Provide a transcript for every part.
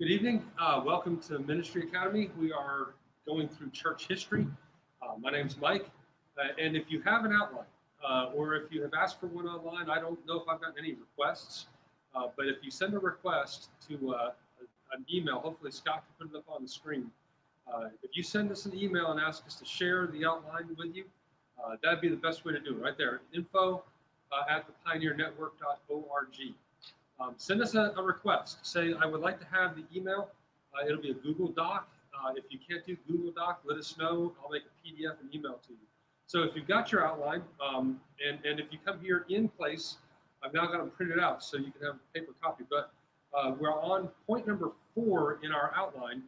Good evening. Welcome to Ministry Academy. We are going through church history. My name's Mike. And if you have an outline, or if you have asked for one online, I don't know if I've gotten any requests. But if you send a request to an email, hopefully Scott can put it up on the screen. If you send us an email and ask us to share the outline with you, that'd be the best way to do it right there. Info at thepioneernetwork.org. Send us a request. Say, I would like to have the email. It'll be a Google Doc. If you can't do Google Doc, let us know. I'll make a PDF and email to you. So if you've got your outline, and if you come here in place, I've now got them printed out so you can have a paper copy. But we're on point number 4 in our outline,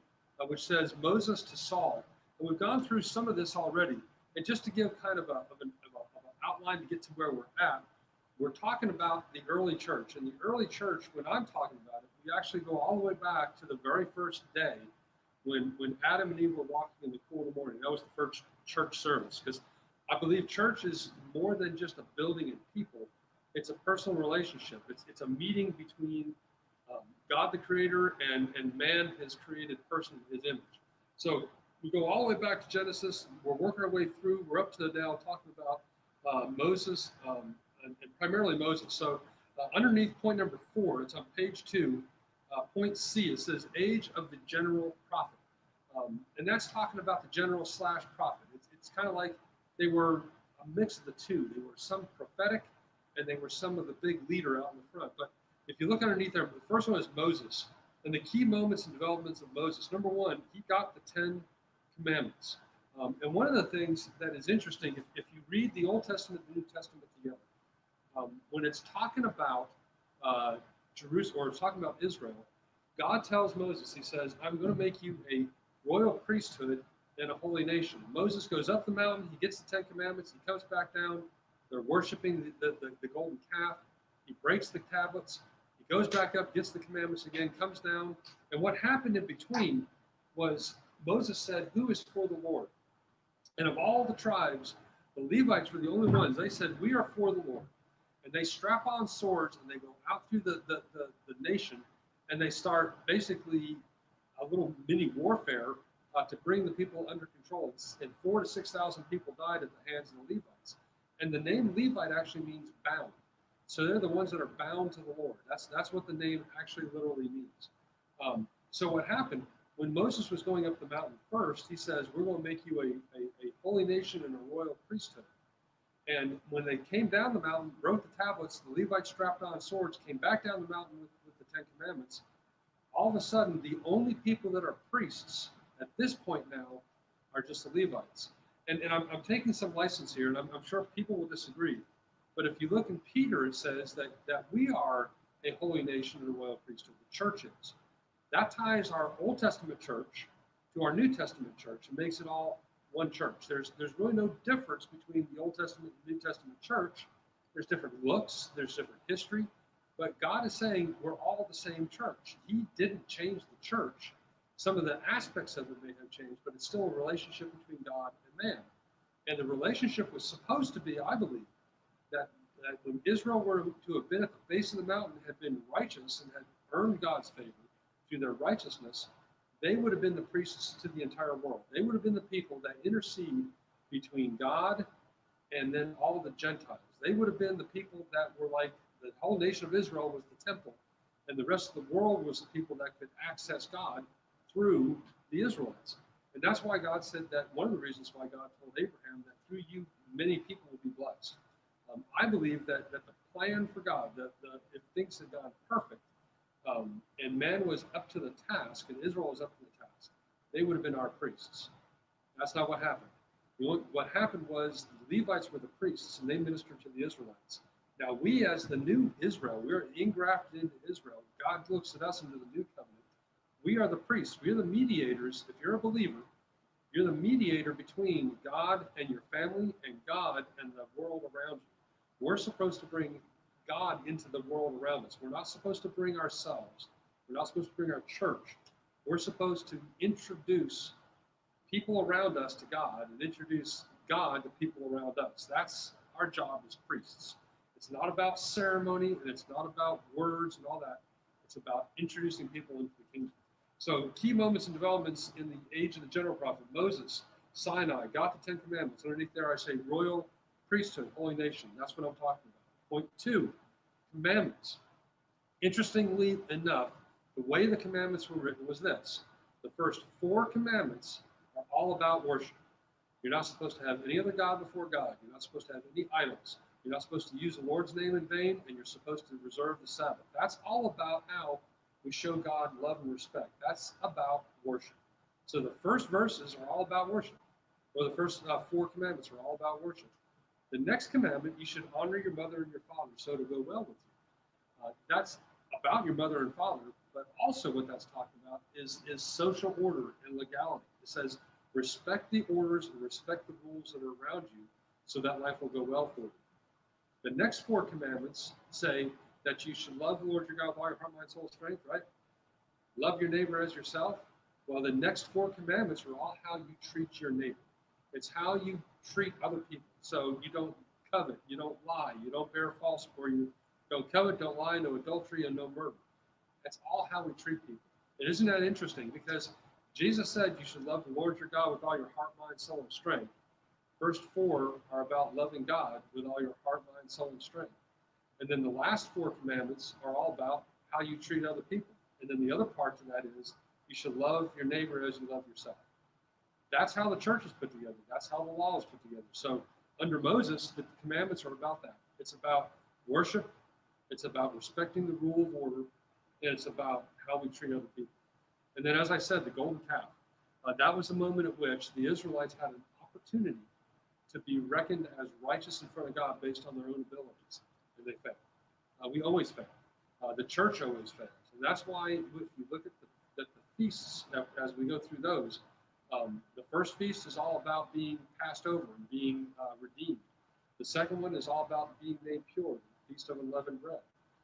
which says Moses to Saul. And we've gone through some of this already. And just to give kind of an outline to get to where we're at, we're talking about the early church. And the early church, when I'm talking about it, we actually go all the way back to the very first day when Adam and Eve were walking in the cool of the morning. That was the first church service. Because I believe church is more than just a building and people. It's a personal relationship. It's a meeting between God the Creator and man, his created person, his image. So we go all the way back to Genesis. We're working our way through. We're up to now talking about Moses, and primarily Moses. So underneath point number 4, it's on page 2, point C, it says age of the general prophet. And that's talking about the general / prophet. It's kind of like they were a mix of the two. They were some prophetic, and they were some of the big leader out in the front. But if you look underneath there, the first one is Moses. And the key moments and developments of Moses. Number 1, he got the 10 commandments. And one of the things that is interesting, if you read the Old Testament and the New Testament together, when it's talking about Jerusalem, or it's talking about Israel, God tells Moses, he says, I'm going to make you a royal priesthood and a holy nation. Moses goes up the mountain, he gets the 10 commandments, he comes back down, they're worshiping the golden calf, he breaks the tablets, he goes back up, gets the commandments again, comes down, and what happened in between was Moses said, who is for the Lord? And of all the tribes, the Levites were the only ones. They said, we are for the Lord. And they strap on swords and they go out through the nation, and they start basically a little mini warfare to bring the people under control. And 4,000 to 6,000 people died at the hands of the Levites. And the name Levite actually means bound. So they're the ones that are bound to the Lord. That's what the name actually literally means. So what happened, when Moses was going up the mountain first, he says, we're going to make you a holy nation and a royal priesthood. And when they came down the mountain, wrote the tablets, the Levites strapped on swords, came back down the mountain with the 10 commandments. All of a sudden, the only people that are priests at this point now are just the Levites. And I'm taking some license here, and I'm sure people will disagree. But if you look in Peter, it says that we are a holy nation and a royal priesthood. The church is. That ties our Old Testament church to our New Testament church and makes it all one church. There's really no difference between the Old Testament and New Testament church. There's different looks, there's different history, but God is saying we're all the same church. He didn't change the church. Some of the aspects of it may have changed, but it's still a relationship between God and man. And the relationship was supposed to be, I believe, that when Israel were to have been at the base of the mountain, had been righteous and had earned God's favor through their righteousness, they would have been the priests to the entire world. They would have been the people that intercede between God and then all of the Gentiles. They would have been the people that were like, the whole nation of Israel was the temple, and the rest of the world was the people that could access God through the Israelites. And that's why God said that, one of the reasons why God told Abraham that through you many people will be blessed. I believe that the plan for God, if things had gone perfect, and man was up to the task, and Israel was up to the task, they would have been our priests. That's not what happened. What happened was the Levites were the priests, and they ministered to the Israelites. Now we, as the new Israel, we're engrafted into Israel. God looks at us into the new covenant. We are the priests. We are the mediators. If you're a believer, you're the mediator between God and your family and God and the world around you. We're supposed to bring God into the world around us. We're not supposed to bring ourselves. We're not supposed to bring our church. We're supposed to introduce people around us to God and introduce God to people around us. That's our job as priests. It's not about ceremony, and it's not about words and all that. It's about introducing people into the kingdom. So key moments and developments in the age of the general prophet Moses, Sinai, got the Ten Commandments. Underneath there, I say royal priesthood, holy nation. That's what I'm talking about. Point two, commandments. Interestingly enough, the way the commandments were written was this. The first four commandments are all about worship. You're not supposed to have any other God before God. You're not supposed to have any idols. You're not supposed to use the Lord's name in vain, and you're supposed to reserve the Sabbath. That's all about how we show God love and respect. That's about worship. So the first verses are all about worship, or the first four commandments are all about worship. The next commandment, you should honor your mother and your father, so to go well with you. That's about your mother and father, but also what that's talking about is social order and legality. It says, respect the orders and respect the rules that are around you so that life will go well for you. The next four commandments say that you should love the Lord your God with all your heart, mind, soul, strength, right? Love your neighbor as yourself. Well, the next four commandments are all how you treat your neighbor. It's how you treat other people. So you don't covet, you don't lie, you don't bear false, or you don't covet, don't lie, no adultery, and no murder. That's all how we treat people. And isn't that interesting? Because Jesus said you should love the Lord your God with all your heart, mind, soul, and strength. First four are about loving God with all your heart, mind, soul, and strength. And then the last four commandments are all about how you treat other people. And then the other part to that is you should love your neighbor as you love yourself. That's how the church is put together. That's how the law is put together. So under Moses, the commandments are about that. It's about worship. It's about respecting the rule of order. And it's about how we treat other people. And then, as I said, the golden calf. That was a moment at which the Israelites had an opportunity to be reckoned as righteous in front of God based on their own abilities. And they failed. We always fail. The church always fails. And that's why if you look at the feasts, as we go through those, the first feast is all about being passed over and being redeemed. The second one is all about being made pure, the Feast of Unleavened Bread.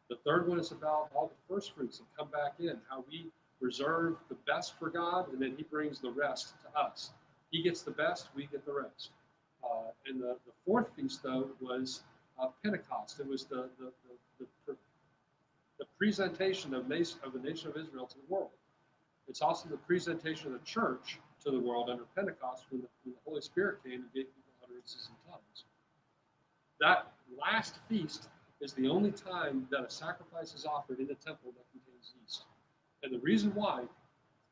The third one is about all the first fruits that come back in, how we reserve the best for God, and then he brings the rest to us. He gets the best, we get the rest. And the fourth feast, though, was Pentecost. It was the presentation of the nation of Israel to the world. It's also the presentation of the church to the world under Pentecost when the Holy Spirit came and gave people utterances in tongues. That last feast is the only time that a sacrifice is offered in a temple that contains yeast. And the reason why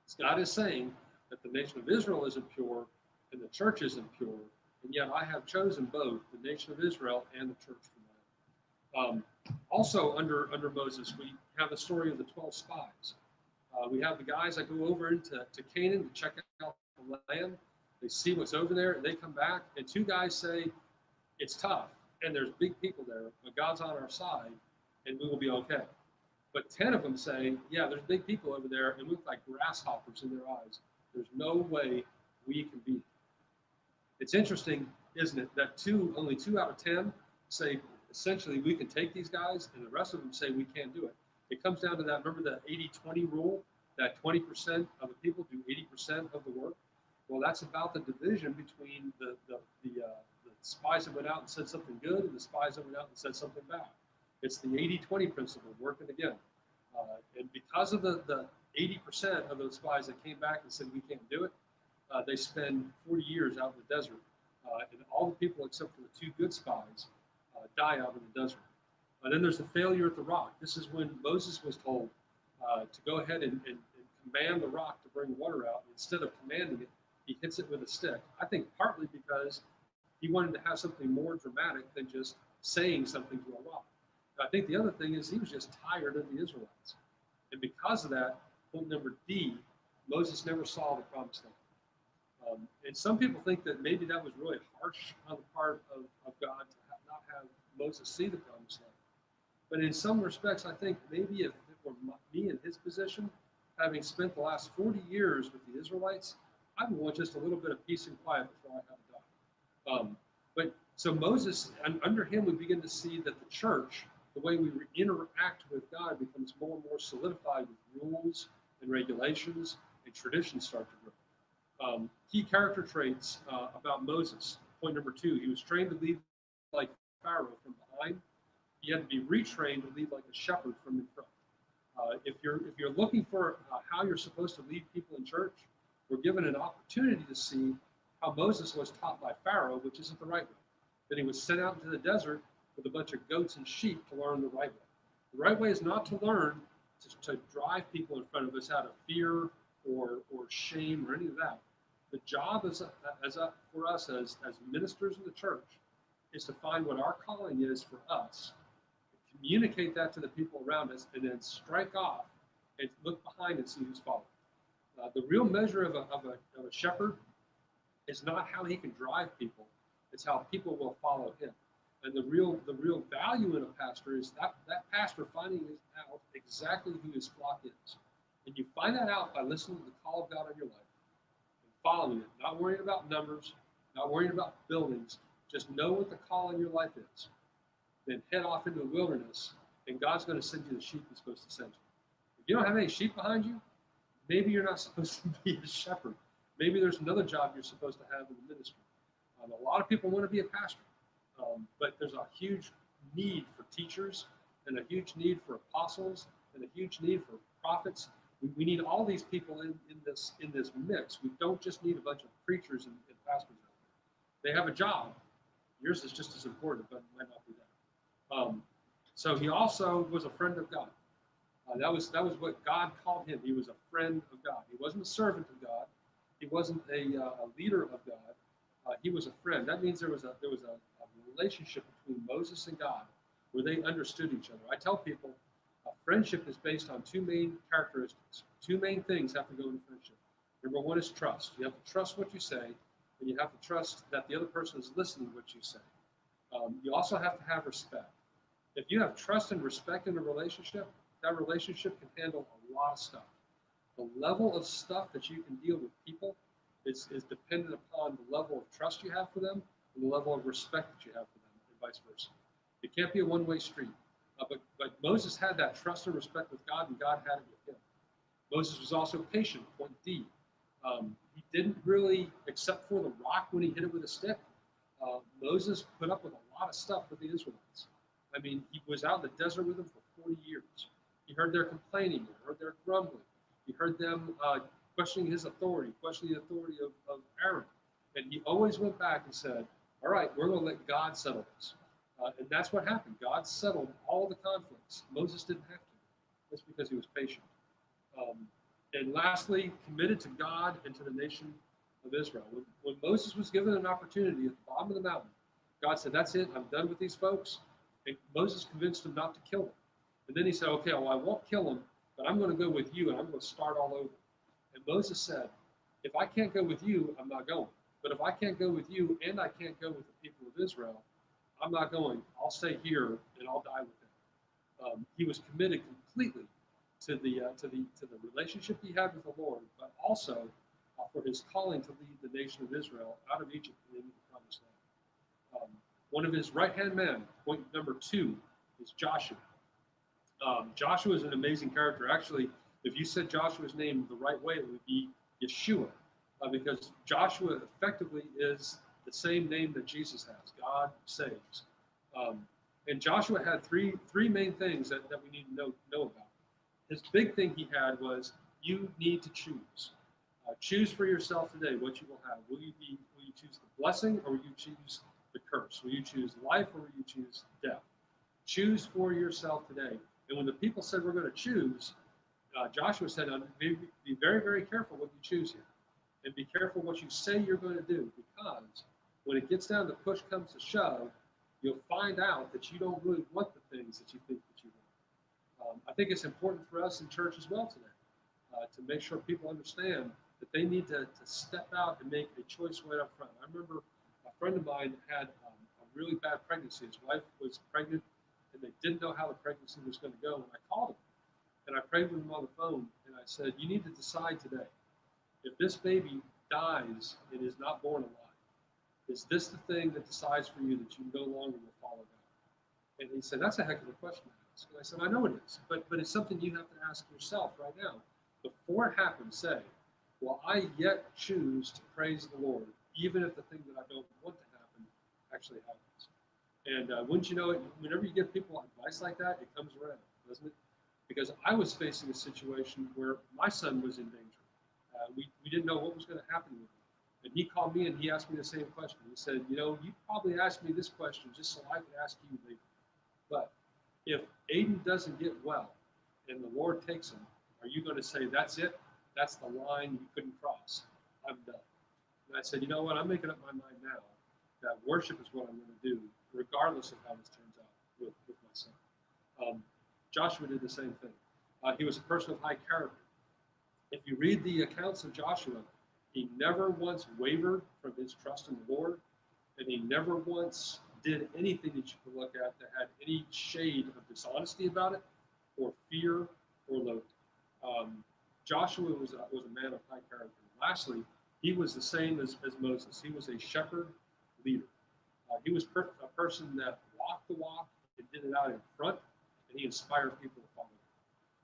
is God is saying that the nation of Israel is impure and the church is impure, and yet I have chosen both the nation of Israel and the church for them. Also under Moses, we have the story of the 12 spies. We have the guys that go over into Canaan to check out the land. They see what's over there, and they come back, and two guys say, it's tough, and there's big people there, but God's on our side, and we will be okay. But 10 of them say, yeah, there's big people over there, and we look like grasshoppers in their eyes. There's no way we can beat them. It's interesting, isn't it, that only 2 out of 10 say, essentially, we can take these guys, and the rest of them say we can't do it. It comes down to that, remember the 80-20 rule, that 20% of the people do 80% of the work? Well, that's about the division between the spies that went out and said something good and the spies that went out and said something bad. It's the 80-20 principle working again. And because of the 80% of those spies that came back and said we can't do it, they spend 40 years out in the desert. And all the people except for the 2 good spies die out in the desert. And then there's the failure at the rock. This is when Moses was told to go ahead and command the rock to bring water out. Instead of commanding it, he hits it with a stick. I think partly because he wanted to have something more dramatic than just saying something to a rock. I think the other thing is he was just tired of the Israelites. And because of that, point number D, Moses never saw the promised land. And some people think that maybe that was really harsh on the part of God to not have Moses see the promised land. But in some respects, I think maybe if it were me in his position, having spent the last 40 years with the Israelites, I would want just a little bit of peace and quiet before I have to die. But so Moses, and under him, we begin to see that the church, the way we interact with God, becomes more and more solidified with rules and regulations, and traditions start to grow. Key character traits about Moses. Point number 2, he was trained to lead like Pharaoh from behind. He had to be retrained to lead like a shepherd from in front. If you're looking for how you're supposed to lead people in church, we're given an opportunity to see how Moses was taught by Pharaoh, which isn't the right way. That he was sent out into the desert with a bunch of goats and sheep to learn the right way. The right way is not to learn to drive people in front of us out of fear or shame or any of that. The job for us as ministers in the church is to find what our calling is for us, communicate that to the people around us, and then strike off and look behind and see who's following. The real measure of a shepherd is not how he can drive people; it's how people will follow him. And the real value in a pastor is that pastor finding out exactly who his flock is, and you find that out by listening to the call of God on your life and following it, not worrying about numbers, not worrying about buildings. Just know what the call in your life is. Then head off into the wilderness, and God's going to send you the sheep He's supposed to send you. If you don't have any sheep behind you, maybe you're not supposed to be a shepherd. Maybe there's another job you're supposed to have in the ministry. A lot of people want to be a pastor, but there's a huge need for teachers and a huge need for apostles and a huge need for prophets. We need all these people in this mix. We don't just need a bunch of preachers and pastors out there. They have a job. Yours is just as important, but it might not be that. So he also was a friend of God. That was what God called him. He was a friend of God. He wasn't a servant of God. He wasn't a leader of God. He was a friend. That means there was a relationship between Moses and God where they understood each other. I tell people friendship is based on two main characteristics. Two main things have to go into friendship. Number one is trust. You have to trust what you say, and you have to trust that the other person is listening to what you say. You also have to have respect. If you have trust and respect in a relationship, that relationship can handle a lot of stuff. The level of stuff that you can deal with people is dependent upon the level of trust you have for them and the level of respect that you have for them, and vice versa. It can't be a one-way street. But Moses had that trust and respect with God, and God had it with him. Moses was also patient, point D. He didn't really, except for the rock when he hit it with a stick, Moses put up with a lot of stuff with the Israelites. I mean, he was out in the desert with them for 40 years. He heard their complaining, he heard their grumbling. He heard them questioning his authority, questioning the authority of Aaron. And he always went back and said, all right, we're going to let God settle this. And that's what happened. God settled all the conflicts. Moses didn't have to. That's because he was patient. And lastly, committed to God and to the nation of Israel. When Moses was given an opportunity at the bottom of the mountain, God said, that's it, I'm done with these folks. And Moses convinced him not to kill them. And then he said, okay, well, I won't kill them, but I'm going to go with you, and I'm going to start all over. And Moses said, if I can't go with you, I'm not going. But if I can't go with you and I can't go with the people of Israel, I'm not going. I'll stay here, and I'll die with them. He was committed completely to the relationship he had with the Lord, but also for his calling to lead the nation of Israel out of Egypt and into the Promised Land. One of his right-hand men, point number 2, is Joshua. Joshua is an amazing character. Actually, if you said Joshua's name the right way, it would be Yeshua, because Joshua effectively is the same name that Jesus has. God saves. And Joshua had three main things that we need to know about. His big thing he had was, you need to choose. Choose for yourself today what you will have. Will you choose the blessing, or will you choose the curse? Will you choose life, or will you choose death? Choose for yourself today. And when the people said, we're going to choose, Joshua said, be very, very careful what you choose here. And be careful what you say you're going to do, because when it gets down to push comes to shove, you'll find out that you don't really want the things that you think that you want. I think it's important for us in church as well today to make sure people understand that they need to step out and make a choice right up front. I remember a friend of mine had a really bad pregnancy. His wife was pregnant, and they didn't know how the pregnancy was going to go. And I called him, and I prayed with him on the phone, and I said, you need to decide today. If this baby dies and is not born alive, is this the thing that decides for you that you no longer will follow God? And he said, that's a heck of a question to ask. And I said, I know it is, but it's something you have to ask yourself right now. Before it happens, say, will I yet choose to praise the Lord, even if the thing that I don't want to happen actually happens? And wouldn't you know it, whenever you give people advice like that, it comes around, doesn't it? because I was facing a situation where my son was in danger. We didn't know what was going to happen with him. And he called me and he asked me the same question. He said, you know, you probably asked me this question just so I could ask you later. But if Aiden doesn't get well and the Lord takes him, are you going to say, that's it? That's the line you couldn't cross. I'm done. And I said, you know what? I'm making up my mind now that worship is what I'm going to do, regardless of how this turns out with my son. Joshua did the same thing. He was a person of high character. If you read the accounts of Joshua, he never once wavered from his trust in the Lord, and he never once did anything that you could look at that had any shade of dishonesty about it, or fear, or loathing. Joshua was a man of high character. And lastly, he was the same as Moses. He was a shepherd leader. He was a person that walked the walk and did it out in front, and he inspired people to follow him.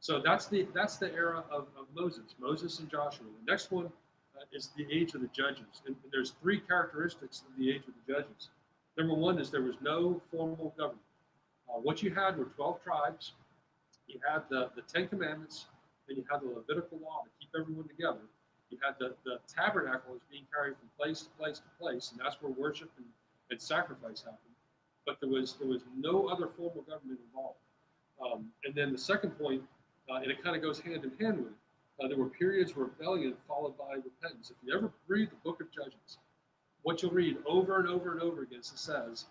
So that's the era of Moses and Joshua. The next one is the age of the judges. And there's three characteristics of the age of the judges. Number one is there was no formal government. What you had were 12 tribes. You had the 10 commandments, and you had the Levitical law to keep everyone together. You had the tabernacle was being carried from place to place to place, and that's where worship and sacrifice happened. But there was no other formal government involved. And then the second point, and it kind of goes hand in hand with it, there were periods of rebellion followed by repentance. If you ever read the book of Judges, what you'll read over and over and over again, it says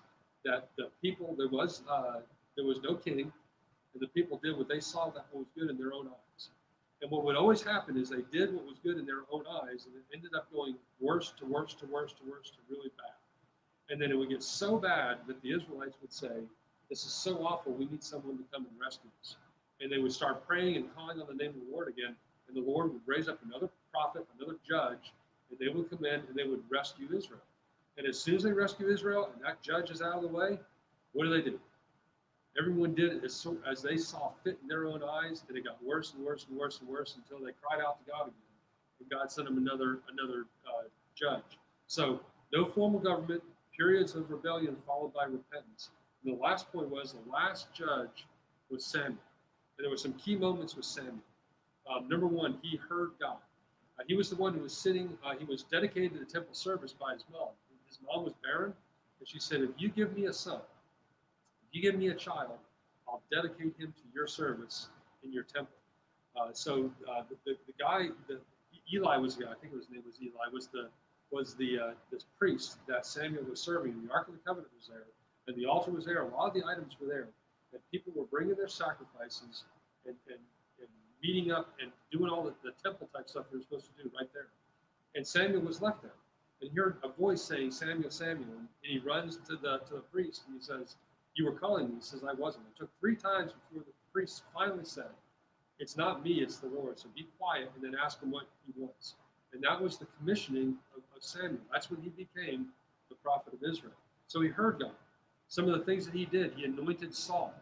that the people, there was no king, and the people did what they saw that was good in their own eyes. And what would always happen is they did what was good in their own eyes, and it ended up going worse to worse to worse to worse to really bad. And then it would get so bad that the Israelites would say, this is so awful, we need someone to come and rescue us. And they would start praying and calling on the name of the Lord again, and the Lord would raise up another prophet, another judge, and they would come in and they would rescue Israel. And as soon as they rescue Israel and that judge is out of the way, what do? Everyone did it as they saw fit in their own eyes, and it got worse and worse and worse and worse until they cried out to God again. And God sent them another judge. So no formal government, periods of rebellion followed by repentance. And the last point was the last judge was Samuel. And there were some key moments with Samuel. Number one, he heard God. He was the one who was sitting, he was dedicated to the temple service by his mom. His mom was barren, and she said, if you give me a son, if you give me a child, I'll dedicate him to your service in your temple. So the guy, Eli was the guy, I think his name was Eli, was this priest that Samuel was serving. The Ark of the Covenant was there, and the altar was there. A lot of the items were there, and people were bringing their sacrifices and meeting up and doing all the temple type stuff they were supposed to do right there. And Samuel was left there, and he heard a voice saying, Samuel, Samuel, and he runs to the priest and he says, you were calling me. He says, I wasn't. It took 3 times before the priest finally said, it's not me, it's the Lord. So be quiet and then ask him what he wants. And that was the commissioning of Samuel. That's when he became the prophet of Israel. So he heard God. Some of the things that he did, he anointed Saul.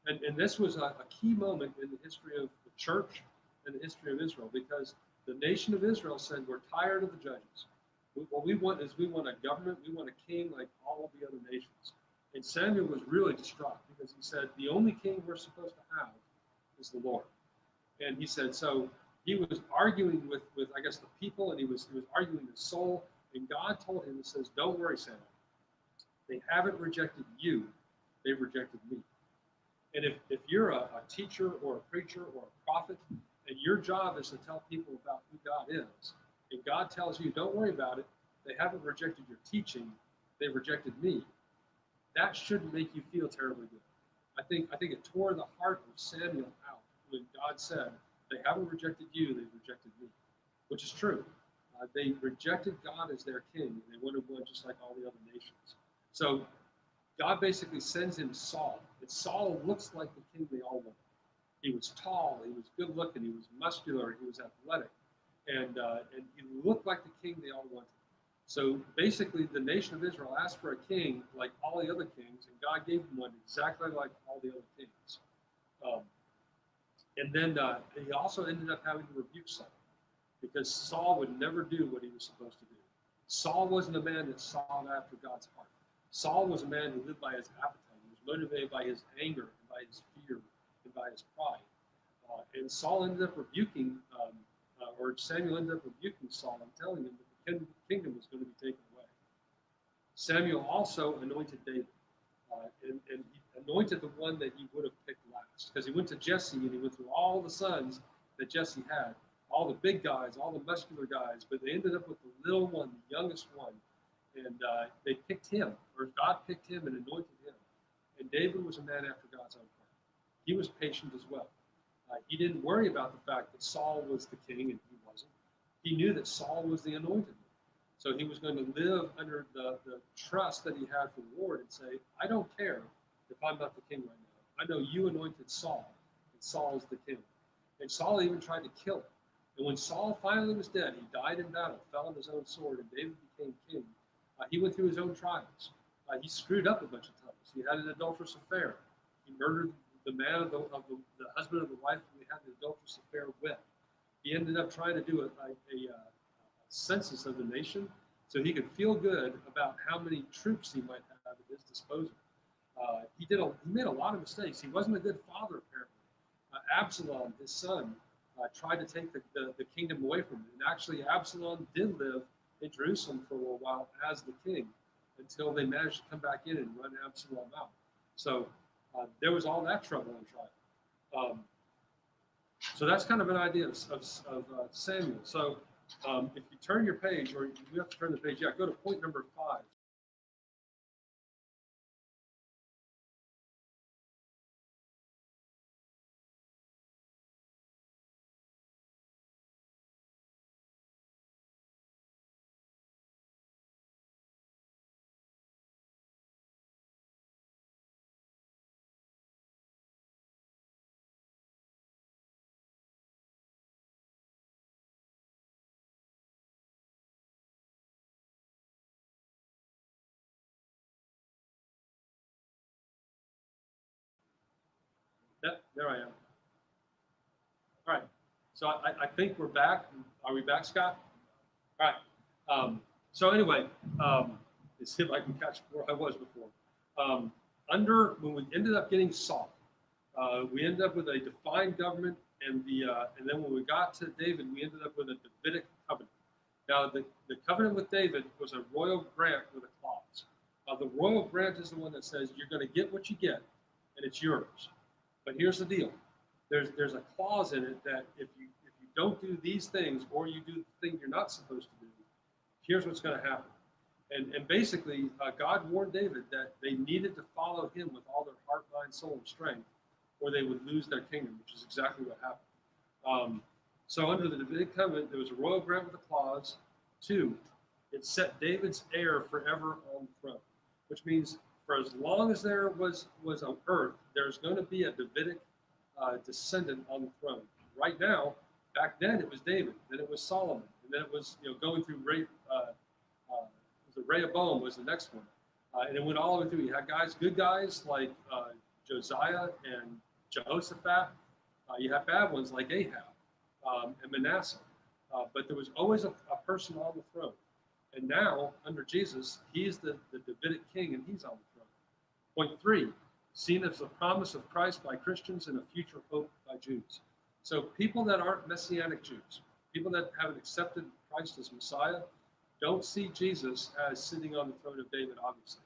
And this was a key moment in the history of the church and the history of Israel, because the nation of Israel said, we're tired of the judges. What we want is we want a government, we want a king like all of the other nations. And Samuel was really distraught because he said, the only king we're supposed to have is the Lord. And he said, so he was arguing with I guess, the people, and he was arguing his soul. And God told him, he says, don't worry, Samuel. They haven't rejected you, they've rejected me. And if you're a teacher or a preacher or a prophet, and your job is to tell people about who God is, and God tells you, don't worry about it, they haven't rejected your teaching, they've rejected me, that shouldn't make you feel terribly good. I think it tore the heart of Samuel out when God said, they haven't rejected you, they've rejected me, which is true. They rejected God as their king, and they wanted one just like all the other nations. So God basically sends him Saul. And Saul looks like the king they all wanted. He was tall, he was good looking, he was muscular, he was athletic, and he looked like the king they all wanted. So basically, the nation of Israel asked for a king like all the other kings, and God gave them one exactly like all the other kings. And then he also ended up having to rebuke Saul, because Saul would never do what he was supposed to do. Saul wasn't a man that sought after God's heart. Saul was a man who lived by his appetite. He was motivated by his anger and by his fear and by his pride. And Saul ended up rebuking, or Samuel ended up rebuking Saul and telling him that the kingdom was going to be taken away. Samuel also anointed David, and he anointed the one that he would have picked last, because he went to Jesse and he went through all the sons that Jesse had, all the big guys, all the muscular guys, but they ended up with the little one, the youngest one, and they picked him, or God picked him and anointed him. And David was a man after God's own heart. He was patient as well. He didn't worry about the fact that Saul was the king and he wasn't. He knew that Saul was the anointed one. So he was going to live under the trust that he had from the Lord and say, I don't care if I'm not the king right now. I know you anointed Saul, and Saul is the king. And Saul even tried to kill him. And when Saul finally was dead, he died in battle, fell on his own sword, and David became king. He went through his own trials. He screwed up a bunch of times. He had an adulterous affair. He murdered the man of the husband of the wife who he had an adulterous affair with. He ended up trying to do a census of the nation so he could feel good about how many troops he might have at his disposal. He made a lot of mistakes. He wasn't a good father, apparently. Absalom, his son, tried to take the kingdom away from him. And actually, Absalom did live in Jerusalem for a little while as the king until they managed to come back in and run Absalom out. So there was all that trouble and trial. So that's kind of an idea of Samuel. So if you turn your page, or you have to turn the page, yeah, go to point number 5. Yep, there I am. All right. So I think we're back. Are we back, Scott? All right. So anyway, let's see if I can catch where I was before. When we ended up getting Saul, we ended up with a defined government, and then when we got to David, we ended up with a Davidic covenant. Now, the covenant with David was a royal grant with a clause. The royal grant is the one that says you're going to get what you get, and it's yours. But here's the deal: there's a clause in it that if you don't do these things, or you do the thing you're not supposed to do, here's what's going to happen. And basically, God warned David that they needed to follow him with all their heart, mind, soul, and strength, or they would lose their kingdom, which is exactly what happened. So under the Davidic covenant, there was a royal grant with a clause. 2, it set David's heir forever on the throne, which means for as long as there was on earth, there's going to be a Davidic descendant on the throne. Right now, back then it was David, then it was Solomon, and then it was going through Rehoboam was the next one, and it went all the way through. You had good guys like Josiah and Jehoshaphat. You had bad ones like Ahab and Manasseh, but there was always a person on the throne. And now, under Jesus, he's the Davidic king, and he's on the throne. Point 3, seen as the promise of Christ by Christians and a future hope by Jews. So people that aren't Messianic Jews, people that haven't accepted Christ as Messiah, don't see Jesus as sitting on the throne of David, obviously.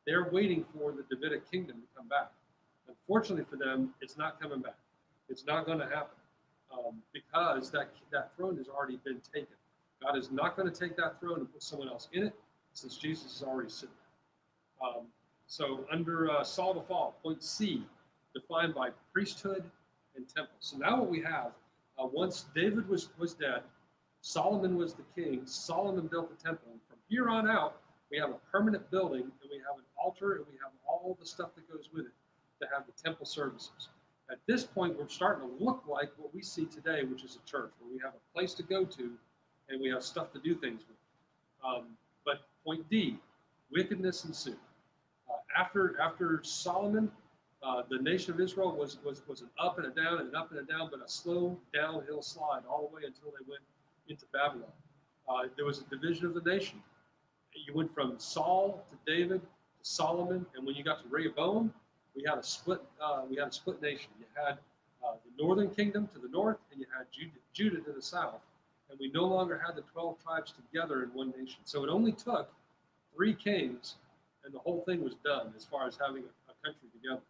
They're waiting for the Davidic kingdom to come back. Unfortunately for them, it's not coming back. It's not going to happen because that throne has already been taken. God is not going to take that throne and put someone else in it, since Jesus is already sitting there. So under Saul the fall, point C, defined by priesthood and temple. So now what we have, once David was dead, Solomon was the king, Solomon built the temple, and from here on out, we have a permanent building, and we have an altar, and we have all the stuff that goes with it to have the temple services. At this point, we're starting to look like what we see today, which is a church, where we have a place to go to, and we have stuff to do things with. But point D, wickedness ensued. After Solomon, the nation of Israel was an up and a down and an up and a down, but a slow downhill slide all the way until they went into Babylon. There was a division of the nation. You went from Saul to David to Solomon, and when you got to Rehoboam, we had a split nation. You had the northern kingdom to the north, and you had Judah to the south. And we no longer had the 12 tribes together in one nation. So it only took 3 kings, and the whole thing was done as far as having a country together.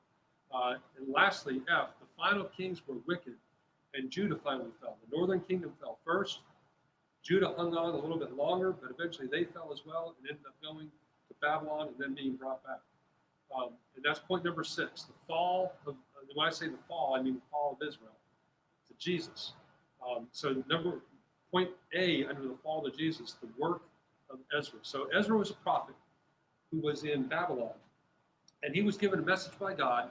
And lastly, F, the final kings were wicked, and Judah finally fell. The northern kingdom fell first. Judah hung on a little bit longer, but eventually they fell as well and ended up going to Babylon and then being brought back. And that's point number 6. The fall of, when I say the fall, I mean the fall of Israel to Jesus. So point A under the fall of Jesus, the work of Ezra. So Ezra was a prophet who was in Babylon, and he was given a message by God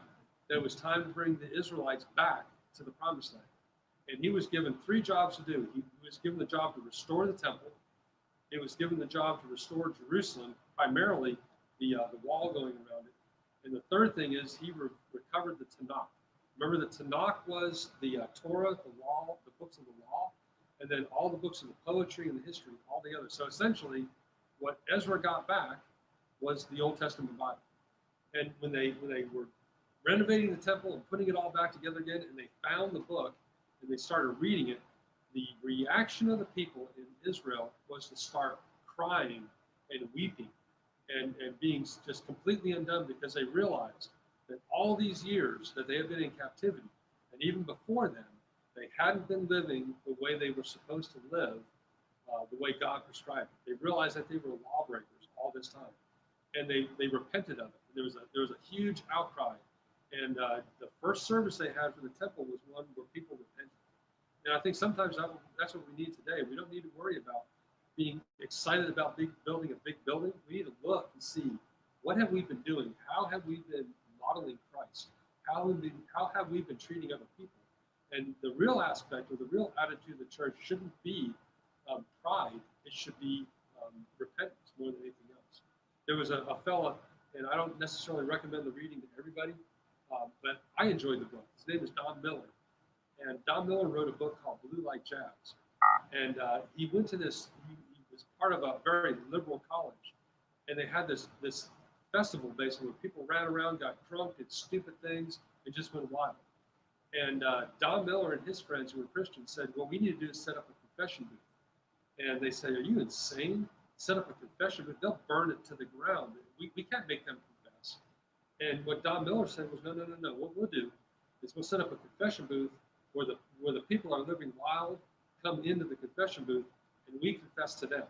that it was time to bring the Israelites back to the promised land. And he was given 3 jobs to do. He was given the job to restore the temple. He was given the job to restore Jerusalem, primarily the wall going around it. And the third thing is he recovered the Tanakh. Remember, the Tanakh was the Torah, the law, the books of the law, and then all the books of the poetry and the history all together. So essentially, what Ezra got back was the Old Testament Bible. And when they were renovating the temple and putting it all back together again, and they found the book and they started reading it, the reaction of the people in Israel was to start crying and weeping and being just completely undone, because they realized that all these years that they had been in captivity, and even before then, they hadn't been living the way they were supposed to live, the way God prescribed it. They realized that they were lawbreakers all this time, and they repented of it. There was a huge outcry, and the first service they had for the temple was one where people repented. And I think sometimes that's what we need today. We don't need to worry about being excited about building a big building. We need to look and see, what have we been doing? How have we been modeling Christ? How have we been treating other people? And the real aspect, or the real attitude of the church, shouldn't be pride. It should be repentance more than anything else. There was a fella, and I don't necessarily recommend the reading to everybody, but I enjoyed the book. His name is Don Miller. And Don Miller wrote a book called Blue Like Jazz. And he went to this, he was part of a very liberal college. And they had this festival, basically, where people ran around, got drunk, did stupid things, and just went wild. And Don Miller and his friends who were Christians said, what we need to do is set up a confession booth. And they said, are you insane? Set up a confession booth. They'll burn it to the ground. We can't make them confess. And what Don Miller said was, no. What we'll do is we'll set up a confession booth where the people are living wild, come into the confession booth, and we confess to them.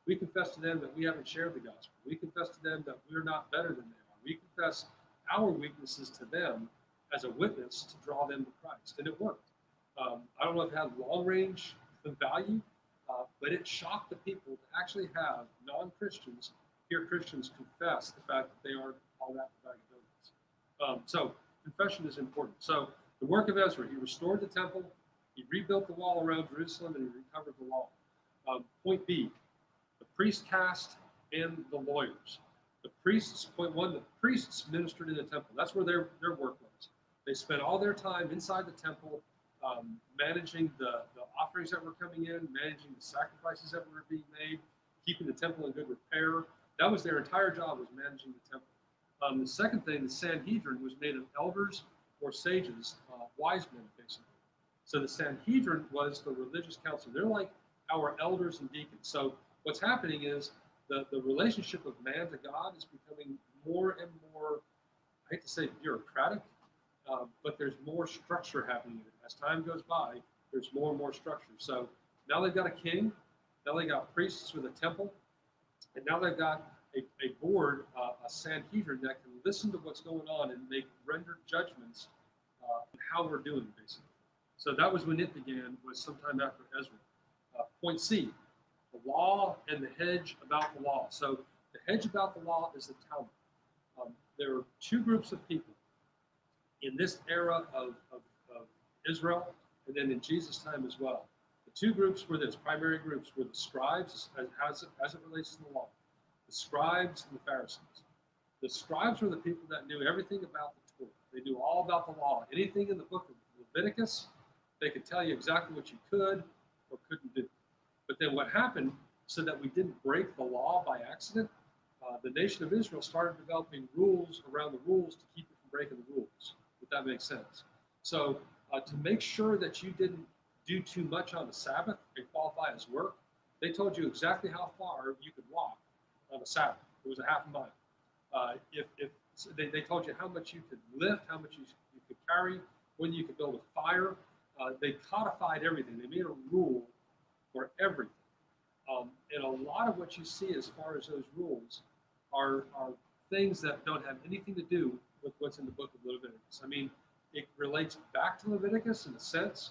We confess to them that we haven't shared the gospel. We confess to them that we're not better than they are. We confess our weaknesses to them as a witness to draw them to Christ. And it worked. I don't know if it had long-range value, but it shocked the people to actually have non-Christians hear Christians confess the fact that they aren't all that vagabonds. So confession is important. So the work of Ezra, he restored the temple, he rebuilt the wall around Jerusalem, and he recovered the law. Point B, the priest caste and the lawyers. The priests, point 1, the priests ministered in the temple. That's where their work was. They spent all their time inside the temple, managing the offerings that were coming in, managing the sacrifices that were being made, keeping the temple in good repair. That was their entire job, was managing the temple. The second thing, the Sanhedrin was made of elders or sages, wise men, basically. So the Sanhedrin was the religious council. They're like our elders and deacons. So what's happening is the relationship of man to God is becoming more and more, I hate to say bureaucratic, but there's more structure happening in it. As time goes by, there's more and more structure. So now they've got a king, now they've got priests with a temple, and now they've got a board, a Sanhedrin that can listen to what's going on and make rendered judgments on how we're doing, basically. So that was when it began, was sometime after Ezra. Point C, the law and the hedge about the law. So the hedge about the law is the Talmud. There are 2 groups of people in this era of Israel, and then in Jesus' time as well. The 2 groups were primary groups were the scribes, as it relates to the law, the scribes and the Pharisees. The scribes were the people that knew everything about the Torah. They knew all about the law. Anything in the book of Leviticus, they could tell you exactly what you could or couldn't do. But then what happened, so that we didn't break the law by accident, the nation of Israel started developing rules around the rules to keep you from breaking the rules, if that makes sense. So To make sure that you didn't do too much on the Sabbath and qualify as work, they told you exactly how far you could walk on the Sabbath. It was a half a mile. If so they told you how much you could lift, how much you could carry, whether you could build a fire. They codified everything. They made a rule for everything. And a lot of what you see as far as those rules are things that don't have anything to do with what's in the book of Leviticus. I mean, it relates back to Leviticus in a sense,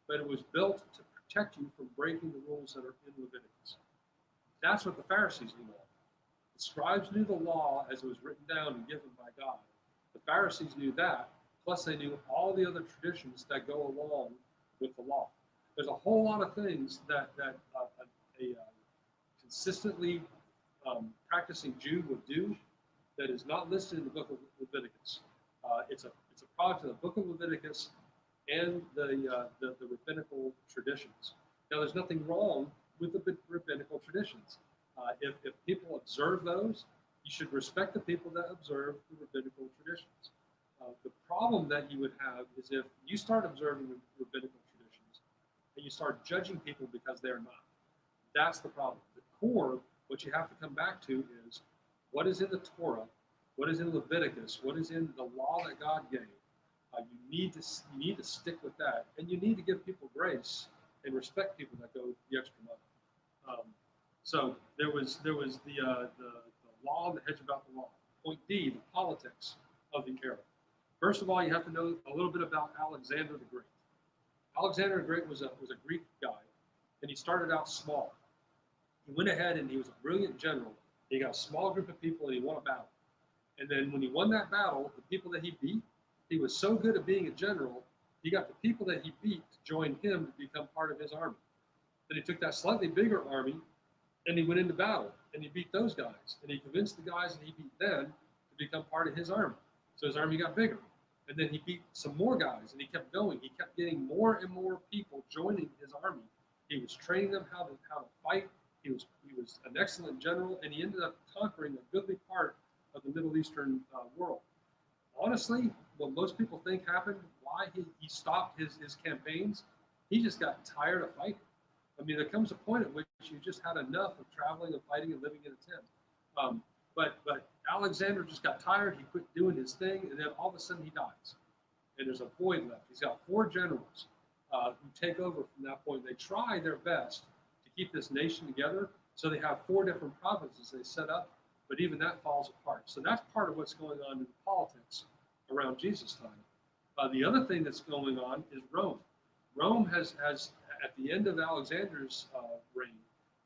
but it was built to protect you from breaking the rules that are in Leviticus. That's what the Pharisees knew all. The scribes knew the law as it was written down and given by God. The Pharisees knew that, plus they knew all the other traditions that go along with the law. There's a whole lot of things that a consistently practicing Jew would do that is not listed in the book of Leviticus. It's a product of the book of Leviticus and the rabbinical traditions. Now, there's nothing wrong with the rabbinical traditions. If people observe those, you should respect the people that observe the rabbinical traditions. The problem that you would have is if you start observing the rabbinical traditions and you start judging people because they're not. That's the problem. The core, what you have to come back to is what is in the Torah, what is in Leviticus, what is in the law that God gave. You need to stick with that, and you need to give people grace and respect people that go the extra mile. So there was the law and the hedge about the law. Point D, the politics of the era. First of all, you have to know a little bit about Alexander the Great. Alexander the Great was a Greek guy, and he started out small. He went ahead and he was a brilliant general. He got a small group of people and he won a battle. And then when he won that battle, the people that he beat, he was so good at being a general, he got the people that he beat to join him to become part of his army. Then he took that slightly bigger army and he went into battle and he beat those guys. And he convinced the guys that he beat then to become part of his army. So his army got bigger. And then he beat some more guys and he kept going. He kept getting more and more people joining his army. He was training them how to fight. He was an excellent general, and he ended up conquering a goodly part of the Middle Eastern world. Honestly, what most people think happened, why he stopped his campaigns, he just got tired of fighting. I mean, there comes a point at which you just had enough of traveling and fighting and living in a tent. But Alexander just got tired. He quit doing his thing, and then all of a sudden he dies. And there's a void left. He's got 4 generals who take over from that point. They try their best to keep this nation together. So they have 4 different provinces they set up, but even that falls apart. So that's part of what's going on in the politics around Jesus' time. The other thing that's going on is Rome. Rome has at the end of Alexander's reign,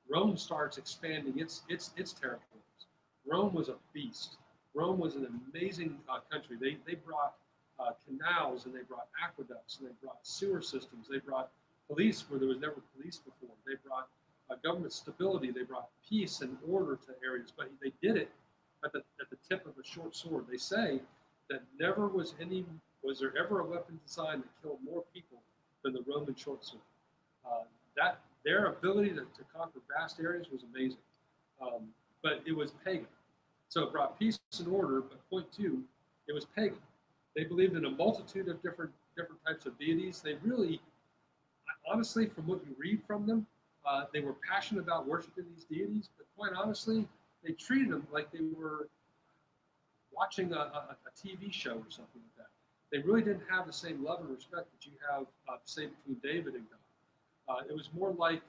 Rome starts expanding its territories. Rome was a beast. Rome was an amazing country. They brought canals, and they brought aqueducts, and they brought sewer systems. They brought police where there was never police before. They brought government stability. They brought peace and order to areas, but they did it at the tip of a short sword. They say that never was there ever a weapon design that killed more people than the Roman short sword. That their ability to conquer vast areas was amazing, but it was pagan. So it brought peace and order. But point 2, it was pagan. They believed in a multitude of different types of deities. They really, honestly, from what you read from them, they were passionate about worshiping these deities, but quite honestly, they treated them like they were watching a TV show or something like that. They really didn't have the same love and respect that you have, say, between David and God. It was more like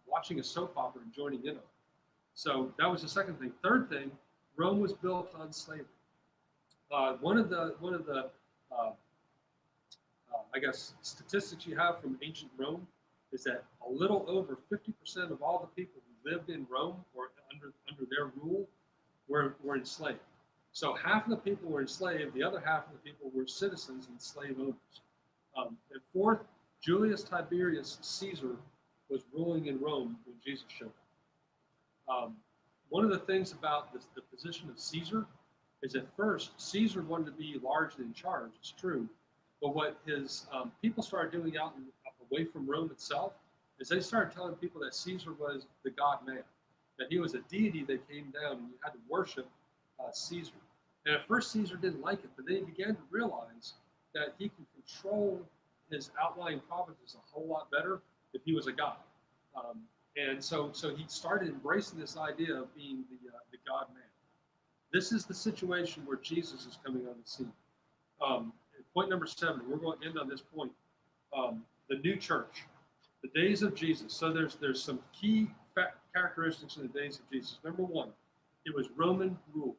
watching a soap opera and joining in on it. So that was the second thing. Third thing, Rome was built on slavery. One of the I guess statistics you have from ancient Rome is that a little over 50% of all the people who lived in Rome or under their rule were enslaved. So half of the people were enslaved, the other half of the people were citizens and slave owners. And fourth, Julius Tiberius Caesar was ruling in Rome when Jesus showed up. One of the things about the position of Caesar is at first, Caesar wanted to be large and in charge, it's true. But what his people started doing out away from Rome itself is they started telling people that Caesar was the God-man, that he was a deity that came down and you had to worship Caesar. And at first Caesar didn't like it, but then he began to realize that he could control his outlying provinces a whole lot better if he was a god. Um, and so he started embracing this idea of being the God man. This is the situation where Jesus is coming on the scene. Point number 7, we're going to end on this point. The new church, the days of Jesus. So there's some key characteristics in the days of Jesus. Number 1, it was Roman rule,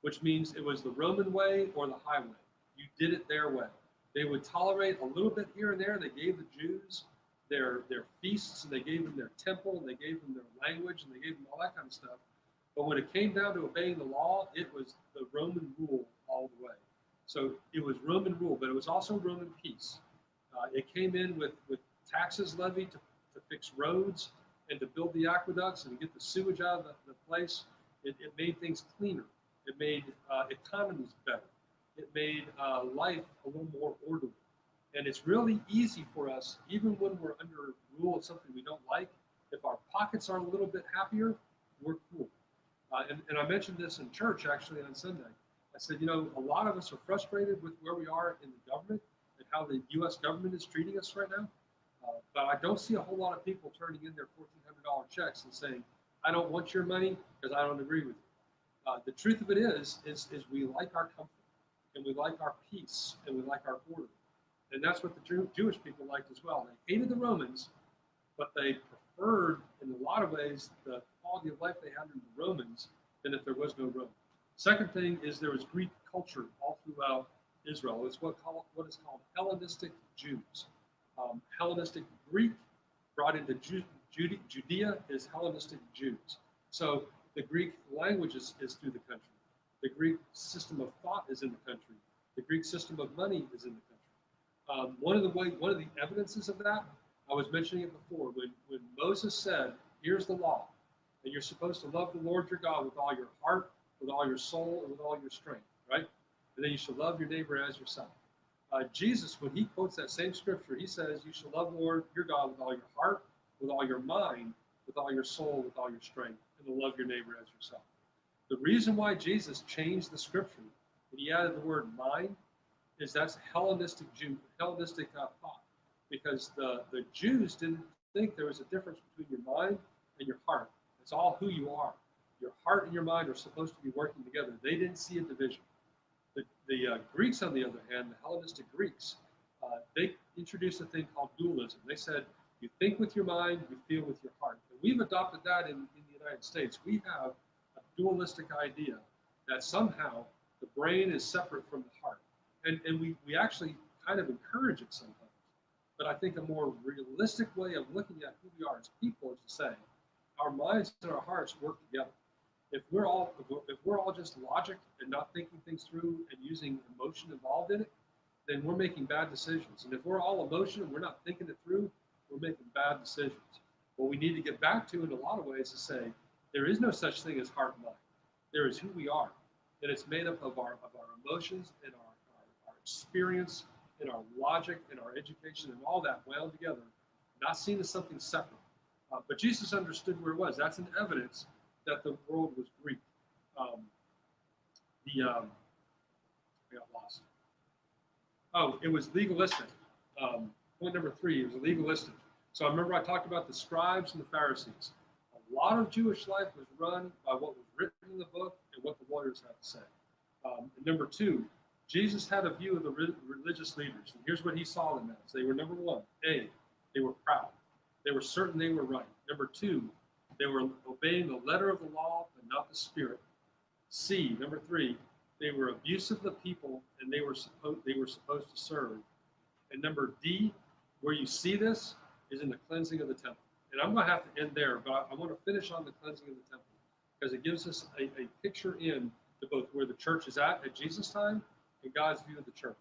which means it was the Roman way or the highway. You did it their way. They would tolerate a little bit here and there. They gave the Jews their feasts, and they gave them their temple, and they gave them their language, and they gave them all that kind of stuff. But when it came down to obeying the law, it was the Roman rule all the way. So it was Roman rule, but it was also Roman peace. It came in with taxes levied to fix roads and to build the aqueducts and get the sewage out of the place. It made things cleaner. It made economies better. It made life a little more orderly. And it's really easy for us, even when we're under rule of something we don't like, if our pockets are a little bit happier, we're cool. And I mentioned this in church actually on Sunday. I said, a lot of us are frustrated with where we are in the government and how the U.S. government is treating us right now. But I don't see a whole lot of people turning in their $1,400 checks and saying, I don't want your money because I don't agree with you. The truth of it is we like our comfort, and we like our peace, and we like our order. And that's what the Jewish people liked as well. They hated the Romans, but they preferred, in a lot of ways, the quality of life they had in the Romans than if there was no Rome. Second thing is there was Greek culture all throughout Israel. It's what is called Hellenistic Jews. Hellenistic Greek brought into Judea is Hellenistic Jews. So the Greek language is through the country. The Greek system of thought is in the country. The Greek system of money is in the country. One of the evidences of that, I was mentioning it before, when Moses said, here's the law, and you're supposed to love the Lord your God with all your heart, with all your soul, and with all your strength, right? And then you should love your neighbor as yourself. Jesus, when he quotes that same scripture, he says, you should love the Lord your God with all your heart, with all your mind, with all your soul, with all your strength, and to love your neighbor as yourself. The reason why Jesus changed the scripture, and he added the word mind, is that's Hellenistic thought. Because the Jews didn't think there was a difference between your mind and your heart. It's all who you are. Your heart and your mind are supposed to be working together. They didn't see a division. The Greeks, on the other hand, the Hellenistic Greeks, they introduced a thing called dualism. They said, you think with your mind, you feel with your heart. And we've adopted that in the United States. We have a dualistic idea that somehow the brain is separate from the heart. And we actually kind of encourage it sometimes. But I think a more realistic way of looking at who we are as people is to say, our minds and our hearts work together. If we're all just logic and not thinking things through and using emotion involved in it, then we're making bad decisions. And if we're all emotion and we're not thinking it through, we're making bad decisions. What we need to get back to in a lot of ways is say, there is no such thing as heart and mind. There is who we are. And it's made up of our emotions and our experience and our logic and our education and all that wound together, not seen as something separate. But Jesus understood where it was. That's an evidence that the world was Greek. I got lost. Oh, it was legalistic. Point number 3, it was legalistic. So I remember I talked about the scribes and the Pharisees. A lot of Jewish life was run by what was written in the book and what the lawyers had to say. And number 2, Jesus had a view of the religious leaders. And here's what he saw them as. They were, number 1, A, they were proud. They were certain they were right. Number 2, they were obeying the letter of the law and not the spirit. C, number 3, they were abusive of the people and they were supposed to serve. And number D, where you see this is in the cleansing of the temple. And I'm going to have to end there, but I want to finish on the cleansing of the temple because it gives us a picture in to both where the church is at Jesus' time and God's view of the church.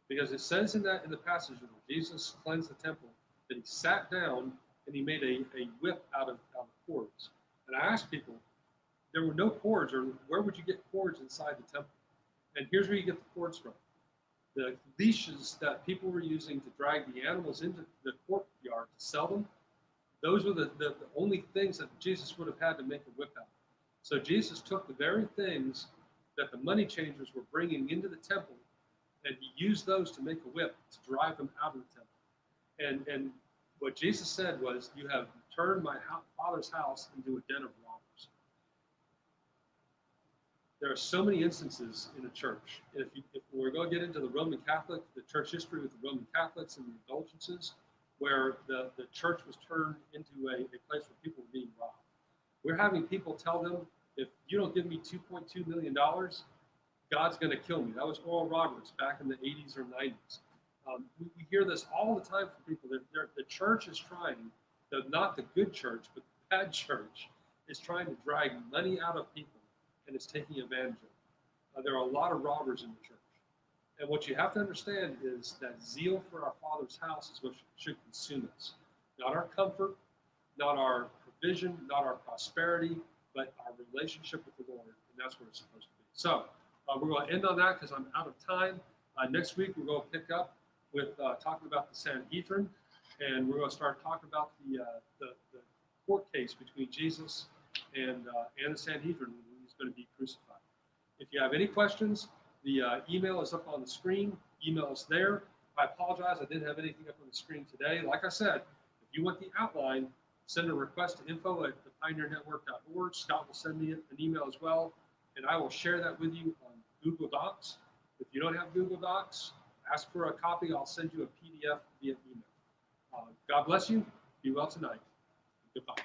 Because it says in the passage where Jesus cleansed the temple that he sat down and he made a whip out of cords. And I asked people, there were no cords, or where would you get cords inside the temple? And here's where you get the cords from. The leashes that people were using to drag the animals into the courtyard to sell them, those were the only things that Jesus would have had to make a whip out of. So Jesus took the very things that the money changers were bringing into the temple, and he used those to make a whip to drive them out of the temple. And what Jesus said was, you have turned my Father's house into a den of robbers. There are so many instances in the church. If we're going to get into the Roman Catholic, the church history with the Roman Catholics and the indulgences, where the church was turned into a place where people were being robbed. We're having people tell them, if you don't give me $2.2 million, God's going to kill me. That was Oral Roberts back in the 80s or 90s. We hear this all the time from people. The church is trying, not the good church, but the bad church, is trying to drag money out of people and is taking advantage of it. There are a lot of robbers in the church. And what you have to understand is that zeal for our Father's house is what should consume us. Not our comfort, not our provision, not our prosperity, but our relationship with the Lord. And that's where it's supposed to be. So we're going to end on that because I'm out of time. Next week, we're going to pick up with talking about the Sanhedrin. And we're going to start talking about the court case between Jesus and the Sanhedrin when he's going to be crucified. If you have any questions, the email is up on the screen. Email is there. I apologize, I didn't have anything up on the screen today. Like I said, if you want the outline, send a request to info@thepioneernetwork.org. Scott will send me an email as well, and I will share that with you on Google Docs. If you don't have Google Docs, ask for a copy. I'll send you a PDF via email. God bless you. Be well tonight. Goodbye.